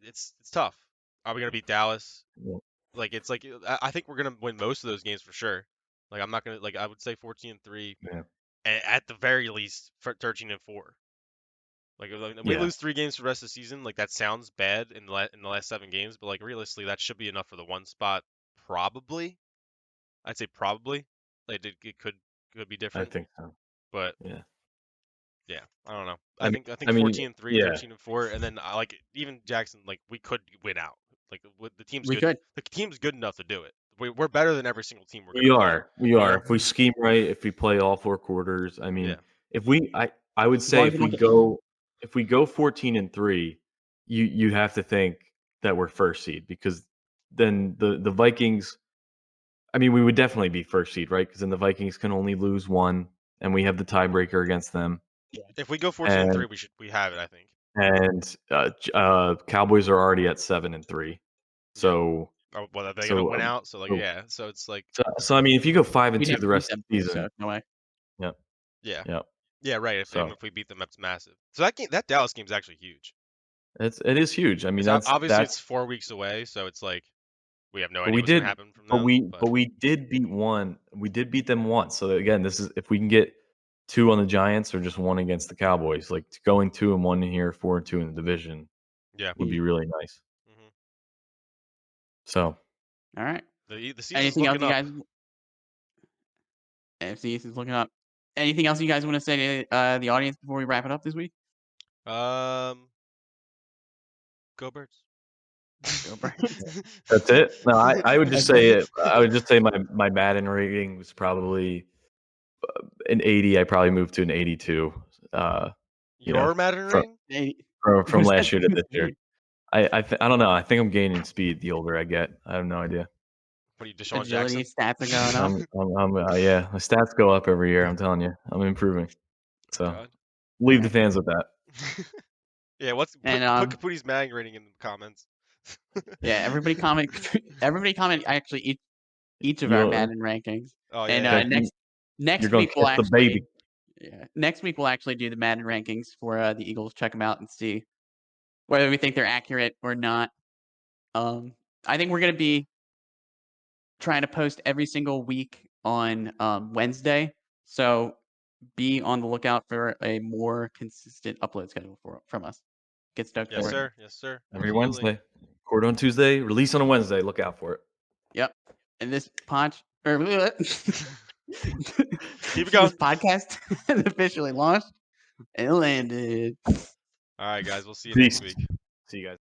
It's tough. Are we gonna beat Dallas? Yeah. Like it's like I think we're gonna win most of those games for sure. Like I'm not gonna like I would say 14-3, Yeah. at the very least for 13-4. Like if we Yeah. lose 3 games for the rest of the season, like that sounds bad in the last 7 games, but like realistically that should be enough for the 1 spot. Probably, I'd say probably. Like it could be I different, think so. but Yeah. yeah, I don't know. I mean, I think I mean, 14-3, yeah, 13-4, and then like even Jackson, like we could win out. Like the team's We good. could. The team's good enough to do it. We're better than every single team we're gonna we play. are. We You are. know? If we scheme right, if we play all 4 quarters, I mean, Yeah. if we I would As long say as we don't get if we go 14-3, you have to think that we're first seed because then the Vikings, I mean, we would definitely be first seed, right? Because then the Vikings can only lose 1 and we have the tiebreaker against them. If we go 14-3, And we have it, I think. Cowboys are already at 7-3. Yeah. So Oh, well, are they gonna so win out? So like so yeah. So it's like so I mean, if you go we'd 5-2 have the to beat rest of them the too, season, so no way. yep, yeah. yep. Yeah, right. So If we beat them, that's massive. So that Dallas game's actually huge. it is huge. I mean, It's obviously that's it's 4 weeks away, so it's like we have no but idea we what's gonna did happen from them. But but we did beat one. We did beat them once. So again, this is if we can get 2 on the Giants or just 1 against the Cowboys, like going 2-1 in here, 4-2 in the division yeah. would be really nice. hmm So All right. The season's Anything else looking you up. guys? AFC East is looking up. Anything else you guys want to say to the audience before we wrap it up this week? Go Birds. Go Birds. that's it. No, I would just That's say it. it. I would just say my Madden rating was probably an 80. I probably moved to an 82. You know, Your Madden from rating? from last That's year to this year. insane. I don't know. I think I'm gaining speed the older I get. I have no idea. What are you, Deshaun Agility Jackson? stats are going up. Yeah, my stats go up every year. I'm telling you, I'm improving. Oh So God. All leave the right. fans with that. Yeah, And put Caputi's Madden rating in the comments. yeah, everybody comment. Everybody comment. Actually, each of our You'll Madden rankings. Oh And yeah, yeah. you're next gonna week we'll kiss the baby. next week we'll actually do the Madden rankings for the Eagles. Check them out and see whether we think they're accurate or not. I think we're gonna be trying to post every single week on Wednesday. So be on the lookout for a more consistent upload schedule from us. Get stoked Yes, for it. sir. Yes, sir. Every Absolutely. Wednesday. Record on Tuesday. Release on a Wednesday. Look out for it. Yep. And this this Keep it going. podcast has officially launched and landed. All right, guys. We'll see you next Peace. week. See you guys.